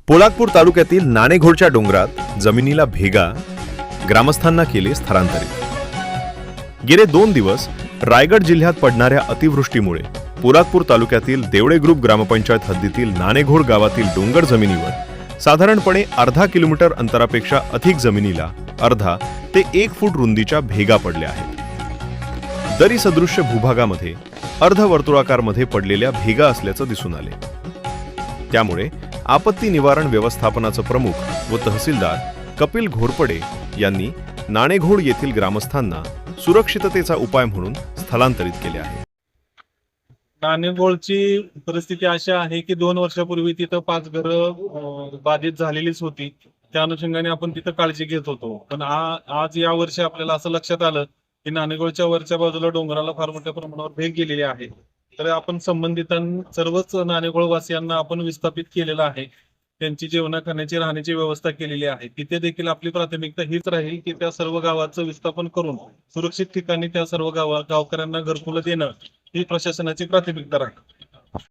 पोलादपूर तालुक्यातील नाणेघोडच्या डोंगरात जमिनीला भेगा, ग्रामस्थांना केले स्थलांतरित। गेले 2 दिवस रायगड जिल्ह्यात पडणाऱ्या अतिवृष्टीमुळे पोलादपूर तालुक्यातील देवळे ग्रुप ग्रामपंचायत हद्दीतील नाणेघोड गावातील डोंगर जमिनीवर साधारणपणे अर्धा किलोमीटर अंतरापेक्षा अधिक जमिनीला अर्धा ते 1 फूट रुंदीच्या भेगा पडल्या आहेत। दरी सदृश्य भूभागामध्ये अर्धवर्तुळाकारमध्ये पडलेल्या भेगा असल्याचं दिसून आले। त्यामुळे आपत्ती निवारण व्यवस्थापनाचे प्रमुख व तहसीलदार कपिल घोरपडे यांनी नाणेघोड येथील ग्रामस्थांना सुरक्षिततेचा उपाय म्हणून स्थलांतरित केले आहे। नाणेघोडची परिस्थिती अशी आहे की 2 वर्षापूर्वी तिथं 5 घरं बाधित झालेलीच होती। त्या अनुषंगाने आपण तिथं काळजी घेत होतो। पण आज या वर्षी आपल्याला असं लक्षात आलं की नाणेघोडच्या वरच्या बाजूला डोंगराला फार मोठ्या प्रमाणावर भेग गेलेली आहे। तर आपण संबंधित सर्वच नाणेघोड वासियांना आपण विस्थापित केलेलं आहे। त्यांची जेवणा खाण्याची राहण्याची व्यवस्था केलेली आहे। तिथे देखील आपली प्राथमिकता हीच राहील की त्या सर्व गावाचं विस्थापन करून सुरक्षित ठिकाणी त्या सर्व गावकऱ्यांना घरकुलं देणं ही प्रशासनाची प्राथमिकता राहील।